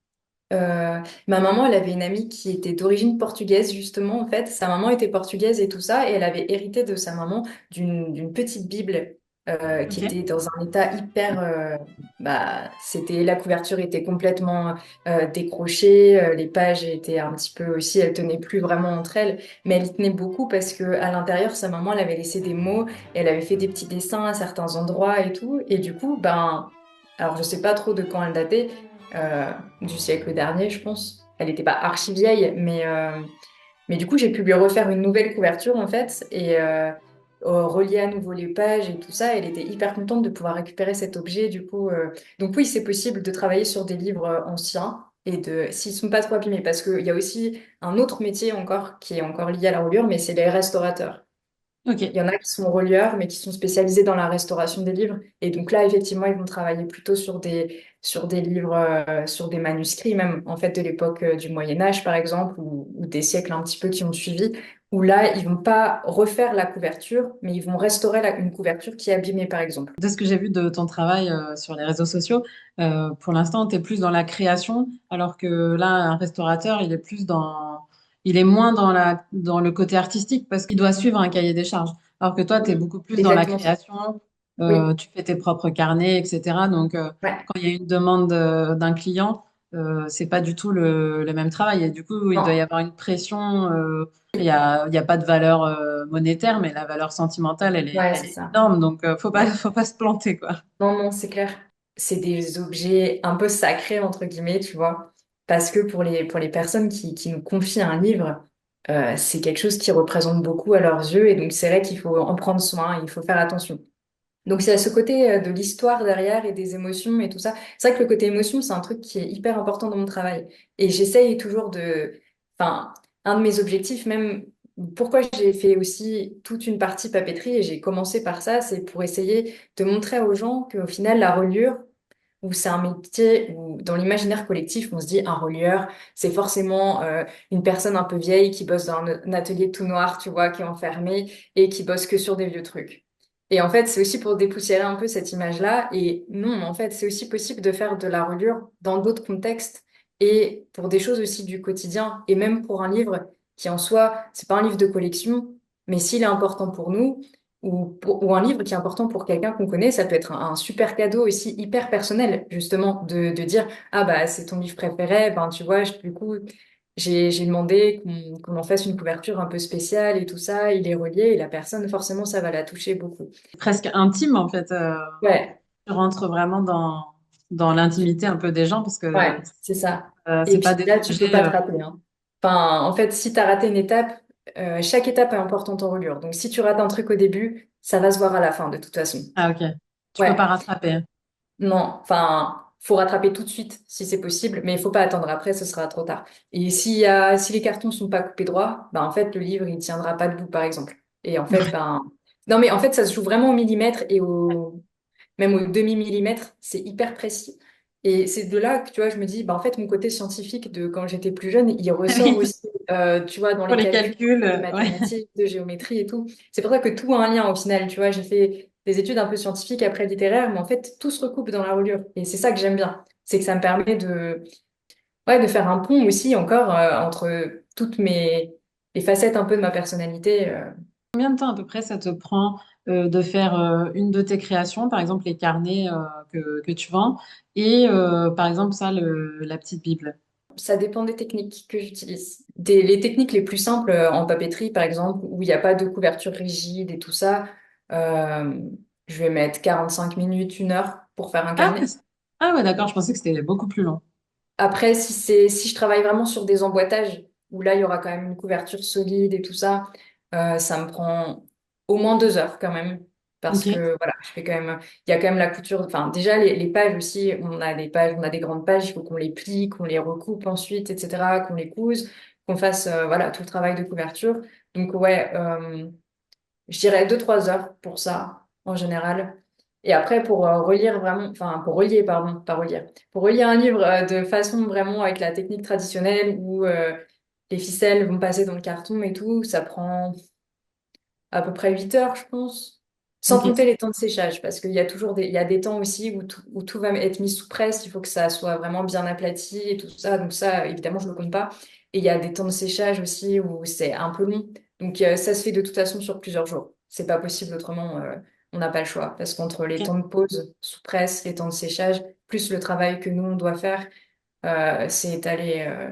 Ma maman, elle avait une amie qui était d'origine portugaise, justement, en fait. Sa maman était portugaise et tout ça, et elle avait hérité de sa maman d'une petite Bible qui Ok. était dans un état hyper... la couverture était complètement décrochée, les pages étaient un petit peu aussi, elles tenaient plus vraiment entre elles, mais elle y tenait beaucoup parce que à l'intérieur, sa maman, elle avait laissé des mots, et elle avait fait des petits dessins à certains endroits et tout, et du coup, ben... Alors, je sais pas trop de quand elle datait, euh, du siècle dernier, je pense. Elle n'était pas archi vieille, mais du coup, j'ai pu lui refaire une nouvelle couverture, en fait, et relier à nouveau les pages et tout ça. Elle était hyper contente de pouvoir récupérer cet objet, du coup. Donc oui, c'est possible de travailler sur des livres anciens et s'ils sont pas trop abîmés, parce qu'il y a aussi un autre métier encore qui est encore lié à la reliure, mais c'est les restaurateurs. Il Ok. y en a qui sont relieurs, mais qui sont spécialisés dans la restauration des livres. Et donc là, effectivement, ils vont travailler plutôt sur des livres, sur des manuscrits, même en fait de l'époque du Moyen Âge, par exemple, ou des siècles un petit peu qui ont suivi, où là, ils vont pas refaire la couverture, mais ils vont restaurer une couverture qui est abîmée, par exemple. De ce que j'ai vu de ton travail sur les réseaux sociaux, pour l'instant, tu es plus dans la création, alors que là, un restaurateur, il est moins dans le côté artistique parce qu'il doit suivre un cahier des charges. Alors que toi, tu es Oui, beaucoup plus dans la exactement ça. création, Oui, tu fais tes propres carnets, etc. Donc, ouais. quand il y a une demande d'un client, c'est pas du tout le même travail. Et du coup, il doit y Non, avoir une pression. Il y a pas de valeur monétaire, mais la valeur sentimentale, ouais, elle c'est est ça. énorme. Donc, Ouais. faut pas se planter, quoi. Non, non, c'est clair. C'est des objets un peu sacrés, entre guillemets, tu vois. Parce que pour les personnes qui nous confient un livre, c'est quelque chose qui représente beaucoup à leurs yeux. Et donc, c'est vrai qu'il faut en prendre soin, il faut faire attention. Donc, il y a ce côté de l'histoire derrière et des émotions et tout ça. C'est vrai que le côté émotion, c'est un truc qui est hyper important dans mon travail. Et j'essaye toujours de... Enfin, un de mes objectifs, même... Pourquoi j'ai fait aussi toute une partie papeterie et j'ai commencé par ça, c'est pour essayer de montrer aux gens qu'au final, la reliure, où c'est un métier où, dans l'imaginaire collectif, on se dit un relieur, c'est forcément une personne un peu vieille qui bosse dans un atelier tout noir, tu vois, qui est enfermée et qui bosse que sur des vieux trucs. Et en fait, c'est aussi pour dépoussiérer un peu cette image-là. Et non, en fait, c'est aussi possible de faire de la reliure dans d'autres contextes et pour des choses aussi du quotidien. Et même pour un livre qui, en soi, c'est pas un livre de collection, mais s'il est important pour nous, ou un livre qui est important pour quelqu'un qu'on connaît, ça peut être un super cadeau aussi hyper personnel, justement, de dire, ah bah c'est ton livre préféré, ben tu vois, du coup, j'ai demandé qu'on en fasse une couverture un peu spéciale et tout ça, il est relié et la personne, forcément, ça va la toucher beaucoup. Presque intime, en fait. Ouais, Tu rentres vraiment dans l'intimité un peu des gens parce que ouais, c'est ça. Et c'est pas puis des là, tu peux objets. pas te rater, hein. Enfin, en fait, si tu as raté une étape, chaque étape est importante en reliure. Donc, si tu rates un truc au début, ça va se voir à la fin, de toute façon. Ah, ok. Tu peux pas Ouais. rattraper. Non, enfin, faut rattraper tout de suite si c'est possible, mais il faut pas attendre après, ce sera trop tard. Et si les cartons sont pas coupés droit, ben en fait le livre il tiendra pas debout par exemple. Et en fait ben non mais en fait ça se joue vraiment au millimètre et au même au demi-millimètre, c'est hyper précis. Et c'est de là que tu vois, je me dis ben en fait mon côté scientifique de quand j'étais plus jeune, il ressort Oui, aussi tu vois dans pour les les calculs calculs, de ouais. mathématiques, de géométrie et tout. C'est pour ça que tout a un lien au final, tu vois, j'ai fait des études un peu scientifiques après littéraires, mais en fait, tout se recoupe dans la reliure. Et c'est ça que j'aime bien. C'est que ça me permet ouais, de faire un pont aussi encore entre les facettes un peu de ma personnalité. Combien de temps à peu près ça te prend de faire une de tes créations, par exemple les carnets que tu vends, et par exemple ça, la petite Bible? Ça dépend des techniques que j'utilise. Les techniques les plus simples en papeterie, par exemple, où il n'y a pas de couverture rigide et tout ça, euh, je vais mettre 45 minutes, 1 heure pour faire un Ah ouais, carnet. ah ouais, d'accord, je pensais que c'était beaucoup plus long. Après, si je travaille vraiment sur des emboîtages, où là, il y aura quand même une couverture solide et tout ça, ça me prend au moins 2 heures quand même. Parce Ok, que voilà, je fais quand même, il y a quand même la couture. Enfin, déjà, les pages aussi, on a des pages, on a des grandes pages, il faut qu'on les plie, qu'on les recoupe ensuite, etc., qu'on les couse, qu'on fasse, voilà, tout le travail de couverture. Donc, ouais, je dirais 2, 3 heures pour ça, en général. Et après, pour relire vraiment, enfin, pour relier, pardon, pas relire, pour relire un livre de façon vraiment avec la technique traditionnelle où les ficelles vont passer dans le carton et tout, ça prend à peu près 8 heures, je pense. Sans ok. compter les temps de séchage, parce qu'il y a toujours il y a des temps aussi où tout va être mis sous presse, il faut que ça soit vraiment bien aplati et tout ça. Donc ça, évidemment, je le compte pas. Et il y a des temps de séchage aussi où c'est un peu long. Donc ça se fait de toute façon sur plusieurs jours. C'est pas possible autrement, on n'a pas le choix. Parce qu'entre les Ok. temps de pause sous presse, les temps de séchage, plus le travail que nous, on doit faire, euh, c'est étalé, euh,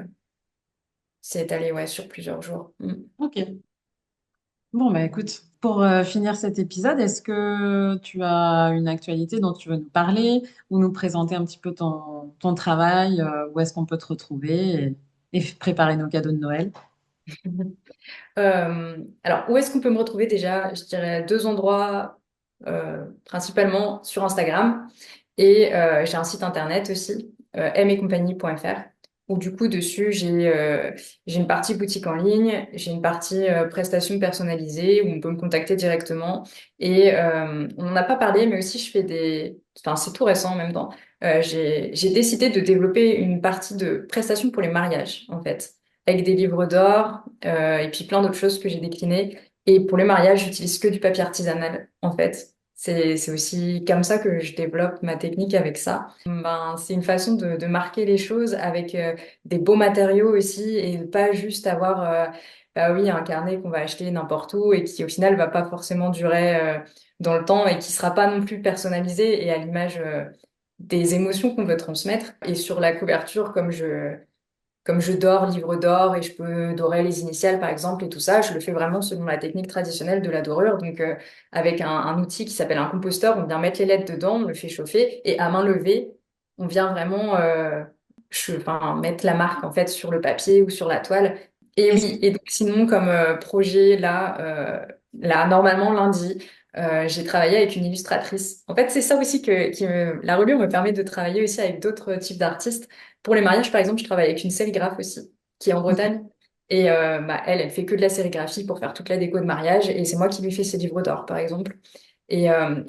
c'est étalé ouais, sur plusieurs jours. Mm. Ok. Bon, bah écoute, pour finir cet épisode, est-ce que tu as une actualité dont tu veux nous parler ou nous présenter un petit peu ton travail, où est-ce qu'on peut te retrouver et préparer nos cadeaux de Noël? Alors, où est-ce qu'on peut me retrouver déjà? Je dirais 2 endroits, principalement sur Instagram. Et j'ai un site internet aussi, mecompagnie.fr, où du coup, dessus, j'ai une partie boutique en ligne, j'ai une partie prestations personnalisées, où on peut me contacter directement. Et on n'en a pas parlé, mais aussi je fais des... Enfin, c'est tout récent en même temps. J'ai décidé de développer une partie de prestations pour les mariages, en fait, avec des livres d'or et puis plein d'autres choses que j'ai déclinées. Et pour les mariages, j'utilise que du papier artisanal, en fait. C'est aussi comme ça que je développe ma technique avec ça. Ben, c'est une façon de marquer les choses avec des beaux matériaux aussi et pas juste avoir, bah oui, un carnet qu'on va acheter n'importe où et qui au final va pas forcément durer dans le temps et qui sera pas non plus personnalisé et à l'image des émotions qu'on veut transmettre. Et sur la couverture, comme je dore livre d'or et je peux dorer les initiales par exemple et tout ça, je le fais vraiment selon la technique traditionnelle de la dorure. Donc avec un outil qui s'appelle un composteur, on vient mettre les lettres dedans, on le fait chauffer et à main levée, on vient vraiment enfin, mettre la marque en fait sur le papier ou sur la toile. Et Est-ce oui, que et donc sinon comme projet là normalement lundi, j'ai travaillé avec une illustratrice. En fait, c'est ça aussi la reliure me permet de travailler aussi avec d'autres types d'artistes. Pour les mariages, par exemple, je travaille avec une sérigraphe aussi, qui est en Ok. Bretagne. Et bah, elle fait que de la sérigraphie pour faire toute la déco de mariage. Et c'est moi qui lui fais ses livres d'or, par exemple. Et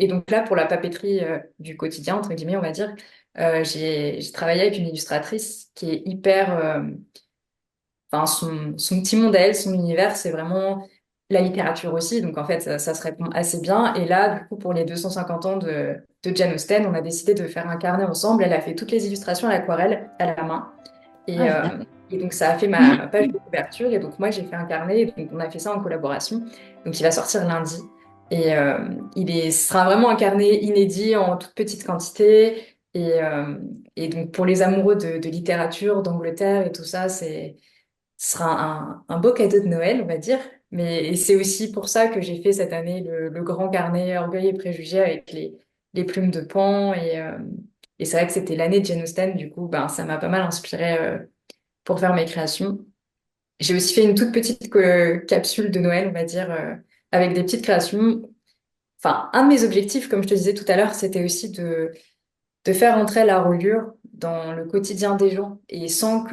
donc là, pour la papeterie du quotidien, entre guillemets, on va dire, j'ai travaillé avec une illustratrice qui est hyper... Enfin, son petit monde à elle, son univers, c'est vraiment la littérature aussi. Donc en fait, ça se répond assez bien. Et là, du coup, pour les 250 ans de Jane Austen, on a décidé de faire un carnet ensemble. Elle a fait toutes les illustrations à l'aquarelle, à la main. Ah, Et, génial. et donc, ça a fait ma page de couverture. Et donc, moi, j'ai fait un carnet. Et donc, on a fait ça en collaboration. Donc, il va sortir lundi. Et ce sera vraiment un carnet inédit en toute petite quantité. Et donc pour les amoureux de littérature, d'Angleterre et tout ça, ce sera un beau cadeau de Noël, on va dire. Mais et c'est aussi pour ça que j'ai fait cette année le grand carnet Orgueil et Préjugés avec les plumes de Pan. Et c'est vrai que c'était l'année de Jane Austen, du coup, ben, ça m'a pas mal inspiré pour faire mes créations. J'ai aussi fait une toute petite capsule de Noël, on va dire, avec des petites créations. Enfin, un de mes objectifs, comme je te disais tout à l'heure, c'était aussi de faire entrer la reliure dans le quotidien des gens et sans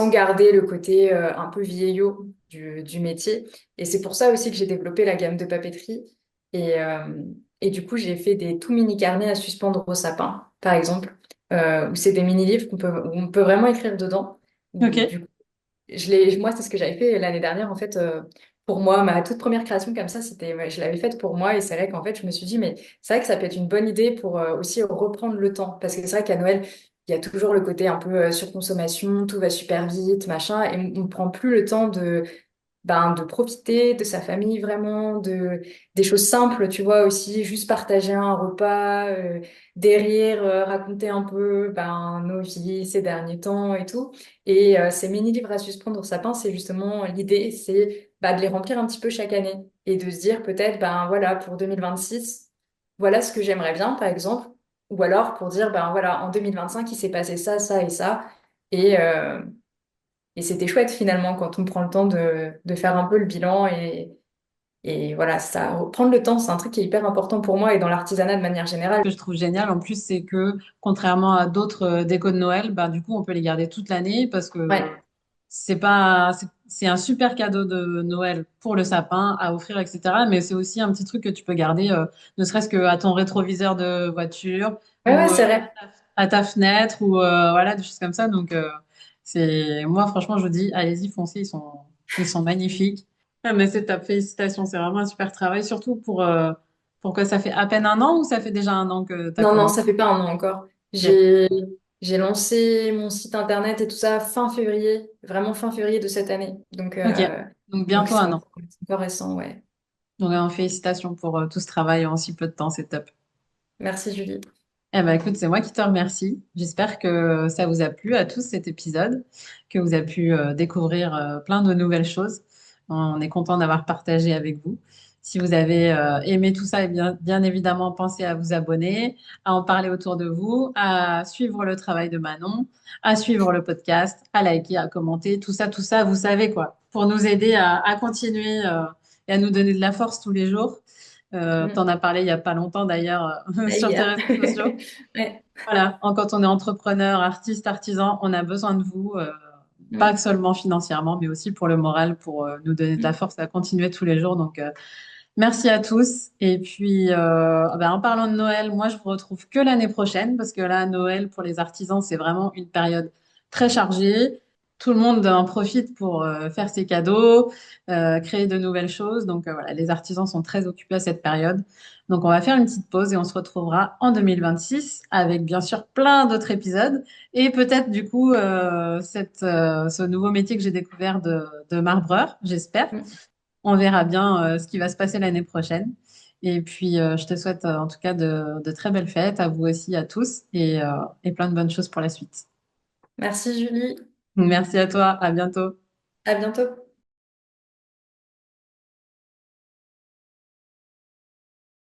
garder le côté un peu vieillot du métier. Et c'est pour ça aussi que j'ai développé la gamme de papeterie. Et, euh, et du coup, j'ai fait des tout mini carnets à suspendre au sapin, par exemple, où c'est des mini-livres où on peut vraiment écrire dedans. Ok. Du coup, moi, c'est ce que j'avais fait l'année dernière, en fait, pour moi. Ma toute première création comme ça, ouais, je l'avais faite pour moi. Et c'est vrai qu'en fait, je me suis dit, mais c'est vrai que ça peut être une bonne idée pour aussi reprendre le temps. Parce que c'est vrai qu'à Noël, il y a toujours le côté un peu surconsommation, tout va super vite, machin. Et on ne prend plus le temps de profiter de sa famille vraiment, des choses simples, tu vois, aussi, juste partager un repas, des rires, raconter un peu nos vies ces derniers temps et tout. Et ces mini-livres à suspendre au sapin, c'est justement l'idée, c'est de les remplir un petit peu chaque année et de se dire peut-être, ben voilà, pour 2026, voilà ce que j'aimerais bien, par exemple. Ou alors pour dire, ben voilà, en 2025, il s'est passé ça, ça et ça. Et, euh, et c'était chouette finalement quand on prend le temps de faire un peu le bilan et voilà, ça, prendre le temps, c'est un truc qui est hyper important pour moi et dans l'artisanat de manière générale. Que je trouve génial en plus, c'est que contrairement à d'autres décos de Noël, bah, du coup, on peut les garder toute l'année parce que Ouais, c'est un super cadeau de Noël pour le sapin à offrir, etc. Mais c'est aussi un petit truc que tu peux garder, ne serait-ce que à ton rétroviseur de voiture ouais, ouais, ou c'est vrai. à ta fenêtre ou voilà, des choses comme ça. Donc, c'est moi, franchement, je vous dis, allez-y, foncez, ils sont magnifiques. Ah, mais c'est top, félicitations, c'est vraiment un super travail, surtout pour que ça fait à peine un an ou ça fait déjà un an que tu as Non, non, commencé? ça fait pas un an encore. Ok. J'ai lancé mon site internet et tout ça fin février, vraiment fin février de cette année. Ok. Donc Donc bientôt un an. c'est encore récent, ouais. Donc félicitations pour tout ce travail en si peu de temps, c'est top. Merci Julie. Eh ben écoute, c'est moi qui te remercie. J'espère que ça vous a plu à tous cet épisode, que vous avez pu découvrir plein de nouvelles choses. On est content d'avoir partagé avec vous. Si vous avez aimé tout ça, eh bien évidemment, pensez à vous abonner, à en parler autour de vous, à suivre le travail de Manon, à suivre le podcast, à liker, à commenter, tout ça, vous savez quoi, pour nous aider à continuer et à nous donner de la force tous les jours. T'en Mm. as parlé il y a pas longtemps d'ailleurs sur tes Hier. réseaux sociaux. Ouais. Voilà, quand on est entrepreneur, artiste, artisan, on a besoin de vous, pas que Mm. seulement financièrement, mais aussi pour le moral, pour nous donner de la Mm. force à continuer tous les jours. Donc, merci à tous. Et puis, en parlant de Noël, moi, je vous retrouve que l'année prochaine, parce que là, Noël, pour les artisans, c'est vraiment une période très chargée. Tout le monde en profite pour faire ses cadeaux, créer de nouvelles choses. Donc, voilà, les artisans sont très occupés à cette période. Donc, on va faire une petite pause et on se retrouvera en 2026 avec bien sûr plein d'autres épisodes et peut-être du coup ce nouveau métier que j'ai découvert de marbreur, j'espère. Mm. On verra bien ce qui va se passer l'année prochaine. Et puis, je te souhaite en tout cas de très belles fêtes à vous aussi, à tous, et plein de bonnes choses pour la suite. Merci Julie. Merci à toi, à bientôt. À bientôt.